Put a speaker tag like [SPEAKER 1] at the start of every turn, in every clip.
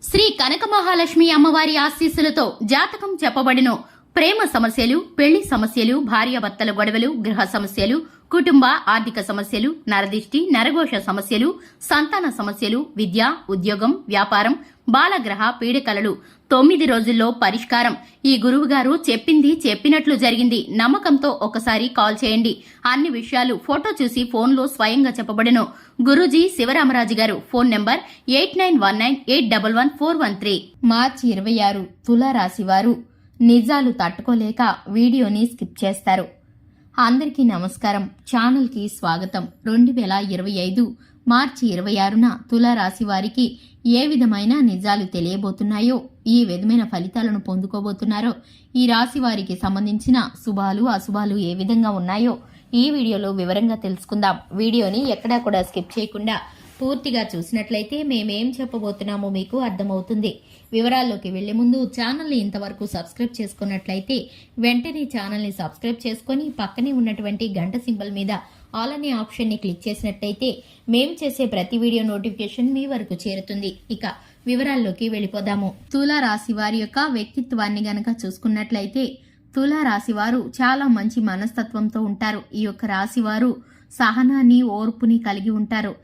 [SPEAKER 1] శ్రీ కనక మహాలక్ష్మి అమ్మవారి ఆశీస్సులతో జాతకం చెప్పబడిను. ప్రేమ సమస్యలు, పెళ్లి సమస్యలు, భార్యాభర్తల గొడవలు, గృహ సమస్యలు, కుటుంబ ఆర్థిక సమస్యలు, నరదిష్టి, నరఘోష సమస్యలు, సంతాన సమస్యలు, విద్య, ఉద్యోగం, వ్యాపారం, బాలగ్రహ పీడికలలు 9 రోజుల్లో పరిష్కారం. ఈ గురువుగారు చెప్పింది చెప్పినట్లు జరిగింది. నమ్మకంతో ఒకసారి కాల్ చేయండి. అన్ని విషయాలు ఫోటో చూసి ఫోన్లో స్వయంగా చెప్పబడెను. గురూజీ శివరామరాజు గారు. Phone number 8919811413. మార్చి 26 తులారాశివారు నిజాలు తట్టుకోలేక వీడియోని స్కిప్ చేస్తారు. అందరికీ నమస్కారం. ఛానల్కి స్వాగతం. 2025 మార్చి 26న తులారాశి వారికి ఏ విధమైన నిజాలు తెలియబోతున్నాయో, ఏ విధమైన ఫలితాలను పొందుకోబోతున్నారో, ఈ రాశి వారికి సంబంధించిన శుభాలు అశుభాలు ఏ విధంగా ఉన్నాయో ఈ వీడియోలో వివరంగా తెలుసుకుందాం. వీడియోని ఎక్కడా కూడా స్కిప్ చేయకుండా పూర్తిగా చూసినట్లయితే మేమేం చెప్పబోతున్నామో మీకు అర్థమవుతుంది. వివరాల్లోకి వెళ్లే ముందు ఛానల్ని ఇంతవరకు సబ్స్క్రైబ్ చేసుకున్నట్లయితే వెంటనే ఛానల్ని సబ్స్క్రైబ్ చేసుకుని పక్కనే ఉన్నటువంటి గంట సింబల్ మీద ఆల్ అనే ఆప్షన్ని క్లిక్ చేసినట్లయితే మేం చేసే ప్రతి వీడియో నోటిఫికేషన్ మీ వరకు చేరుతుంది. ఇక వివరాల్లోకి వెళ్ళిపోదాము. తులా రాశి వారి యొక్క వ్యక్తిత్వాన్ని గనక చూసుకున్నట్లయితే తులా రాశి వారు చాలా మంచి మనస్తత్వంతో ఉంటారు. ఈ యొక్క రాశి వారు సహనాన్ని, ఓర్పుని కలిగి ఉంటారు.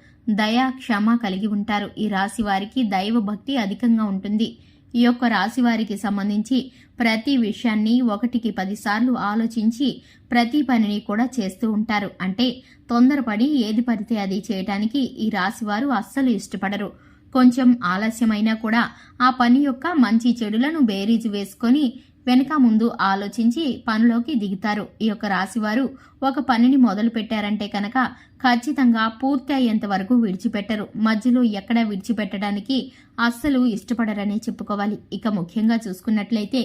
[SPEAKER 1] దయ, క్షమ కలిగి ఉంటారు. ఈ రాశి వారికి దైవ భక్తి అధికంగా ఉంటుంది. ఈ యొక్క రాశి వారికి సంబంధించి ప్రతి విషయాన్ని 1కి 10 సార్లు ఆలోచించి ప్రతి పనిని కూడా చేస్తూ ఉంటారు. అంటే తొందరపడి ఏది పడితే అది చేయటానికి ఈ రాశి వారు అస్సలు ఇష్టపడరు. కొంచెం ఆలస్యమైనా కూడా ఆ పని యొక్క మంచి చెడులను బేరీజు వేసుకొని వెనక ముందు ఆలోచించి పనిలోకి దిగుతారు. ఈ యొక్క రాశివారు ఒక పనిని మొదలు పెట్టారంటే కనుక ఖచ్చితంగా పూర్తి అయ్యేంత వరకు విడిచిపెట్టరు. మధ్యలో ఎక్కడ విడిచిపెట్టడానికి అస్సలు ఇష్టపడరనే చెప్పుకోవాలి. ఇక ముఖ్యంగా చూసుకున్నట్లయితే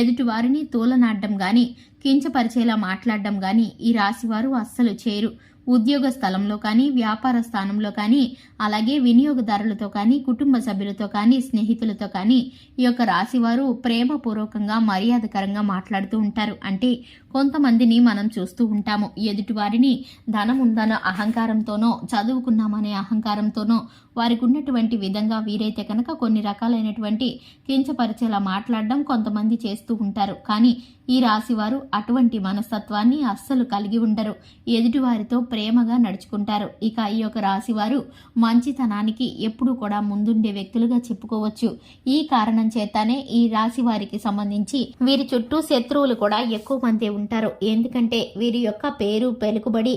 [SPEAKER 1] ఎదుటి వారిని తూలనాడడం గాని, కించపరిచేలా మాట్లాడడం గాని ఈ రాశివారు అస్సలు చేయరు. ఉద్యోగ స్థలంలో కానీ, వ్యాపార స్థానంలో కానీ, అలాగే వినియోగదారులతో కానీ, కుటుంబ సభ్యులతో కానీ, స్నేహితులతో కానీ ఈ యొక్క రాశివారు ప్రేమపూర్వకంగా, మర్యాదకరంగా మాట్లాడుతూ ఉంటారు. అంటే కొంతమందిని మనం చూస్తూ ఉంటాము. ఎదుటి వారిని ధనం ఉందన్న అహంకారంతోనో, చదువుకున్నామనే అహంకారంతోనో వారికి ఉన్నటువంటి విధంగా వీరైతే కనుక కొన్ని రకాలైనటువంటి కించపరిచేలా మాట్లాడడం కొంతమంది చేస్తూ ఉంటారు. కానీ ఈ రాశివారు అటువంటి మనస్తత్వాన్ని అస్సలు కలిగి ఉండరు. ఎదుటివారితో ప్రేమగా నడుచుకుంటారు. ఇక ఈ యొక్క రాశివారు మంచితనానికి ఎప్పుడూ కూడా ముందుండే వ్యక్తులుగా చెప్పుకోవచ్చు. ఈ కారణం చేతనే ఈ రాశి వారికి సంబంధించి వీరి చుట్టూ శత్రువులు కూడా ఎక్కువ మంది ఉంటారు. ఎందుకంటే వీరి యొక్క పేరు పెలుకుబడి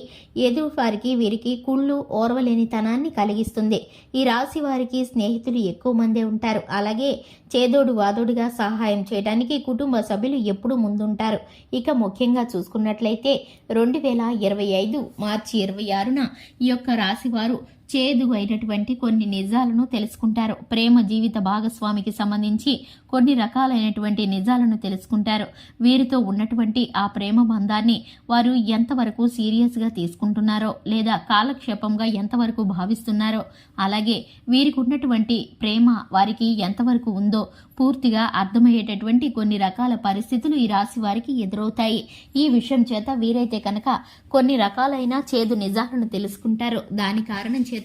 [SPEAKER 1] ఎదురు వారికి వీరికి కుళ్ళు, ఓర్వలేనితనాన్ని కలిగిస్తుంది. ఈ రాశి వారికి స్నేహితులు ఎక్కువ మందే ఉంటారు. అలాగే చేదోడు వాదోడుగా సహాయం చేయడానికి కుటుంబ సభ్యులు ఎప్పుడూ ముందుంటారు. ఇక ముఖ్యంగా చూసుకున్నట్లయితే 2025 మార్చి 26న ఈ యొక్క రాశివారు చేదు అయినటువంటి కొన్ని నిజాలను తెలుసుకుంటారు. ప్రేమ జీవిత భాగస్వామికి సంబంధించి కొన్ని రకాలైనటువంటి నిజాలను తెలుసుకుంటారు. వీరితో ఉన్నటువంటి ఆ ప్రేమ బంధాన్ని వారు ఎంతవరకు సీరియస్గా తీసుకుంటున్నారో, లేదా కాలక్షేపంగా ఎంతవరకు భావిస్తున్నారో, అలాగే వీరికి ఉన్నటువంటి ప్రేమ వారికి ఎంతవరకు ఉందో పూర్తిగా అర్థమయ్యేటటువంటి కొన్ని రకాల పరిస్థితులు ఈ రాశి వారికి ఎదురవుతాయి. ఈ విషయం చేత వీరైతే కనుక కొన్ని రకాలైన చేదు నిజాలను తెలుసుకుంటారు. దాని కారణం చేత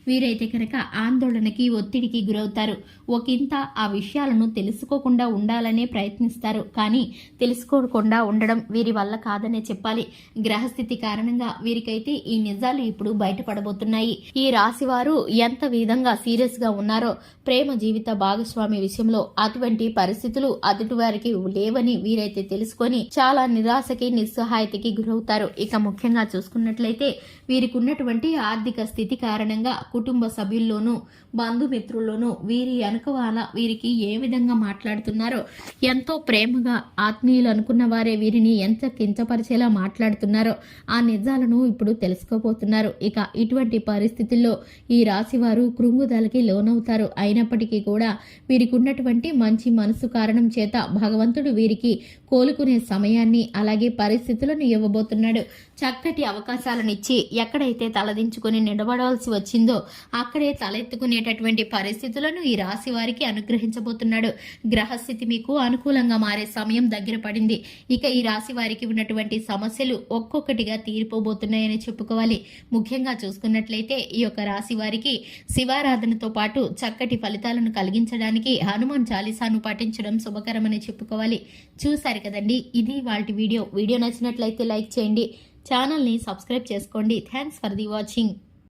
[SPEAKER 1] వీరైతే కనుక ఆందోళనకి, ఒత్తిడికి గురవుతారు. ఒకంత ఆ విషయాలను తెలుసుకోకుండా ఉండాలనే ప్రయత్నిస్తారు. కానీ తెలుసుకోకుండా ఉండడం వీరి వల్ల కాదనే చెప్పాలి. గ్రహస్థితి కారణంగా వీరికైతే ఈ నిజాలు ఇప్పుడు బయటపడబోతున్నాయి. ఈ రాశి వారు ఎంత విధంగా సీరియస్ గా ఉన్నారో ప్రేమ జీవిత భాగస్వామి విషయంలో అటువంటి పరిస్థితులు అదుటి వారికి లేవని వీరైతే తెలుసుకొని చాలా నిరాశకి, నిస్సహాయతకి గురవుతారు. ఇక ముఖ్యంగా చూసుకున్నట్లయితే వీరికి ఉన్నటువంటి ఆర్థిక స్థితి కారణంగా కుటుంబ సభ్యుల్లోనూ, బంధుమిత్రుల్లోనూ వీరి వెనుకవాల వీరికి ఏ విధంగా మాట్లాడుతున్నారో, ఎంతో ప్రేమగా ఆత్మీయులు అనుకున్న వారే వీరిని ఎంత కించపరిచేలా మాట్లాడుతున్నారో ఆ నిజాలను ఇప్పుడు తెలుసుకోబోతున్నారు. ఇక ఇటువంటి పరిస్థితుల్లో ఈ రాశి వారు కృంగుదలకి లోనవుతారు. అయినప్పటికీ కూడా వీరికి ఉన్నటువంటి మంచి మనసు కారణం చేత భగవంతుడు వీరికి కోలుకునే సమయాన్ని, అలాగే పరిస్థితులను ఇవ్వబోతున్నాడు. చక్కటి అవకాశాలనిచ్చి ఎక్కడైతే తలదించుకుని నిలబడవలసి వచ్చిందో అక్కడే తలెత్తుకునేటటువంటి పరిస్థితులను ఈ రాశి వారికి అనుగ్రహించబోతున్నాడు. గ్రహస్థితి మీకు అనుకూలంగా మారే సమయం దగ్గర పడింది. ఇక ఈ రాశి వారికి ఉన్నటువంటి సమస్యలు ఒక్కొక్కటిగా తీరిపోబోతున్నాయని చెప్పుకోవాలి. ముఖ్యంగా చూసుకున్నట్లయితే ఈ యొక్క రాశి వారికి శివారాధనతో పాటు చక్కటి ఫలితాలను కలిగించడానికి హనుమాన్ చాలీసాను పాటించడం శుభకరమని చెప్పుకోవాలి. చూశారు కదండి, ఇది వాటి వీడియో నచ్చినట్లయితే లైక్ చేయండి, ఛానల్ని సబ్స్క్రైబ్ చేసుకోండి. Thanks for the watching.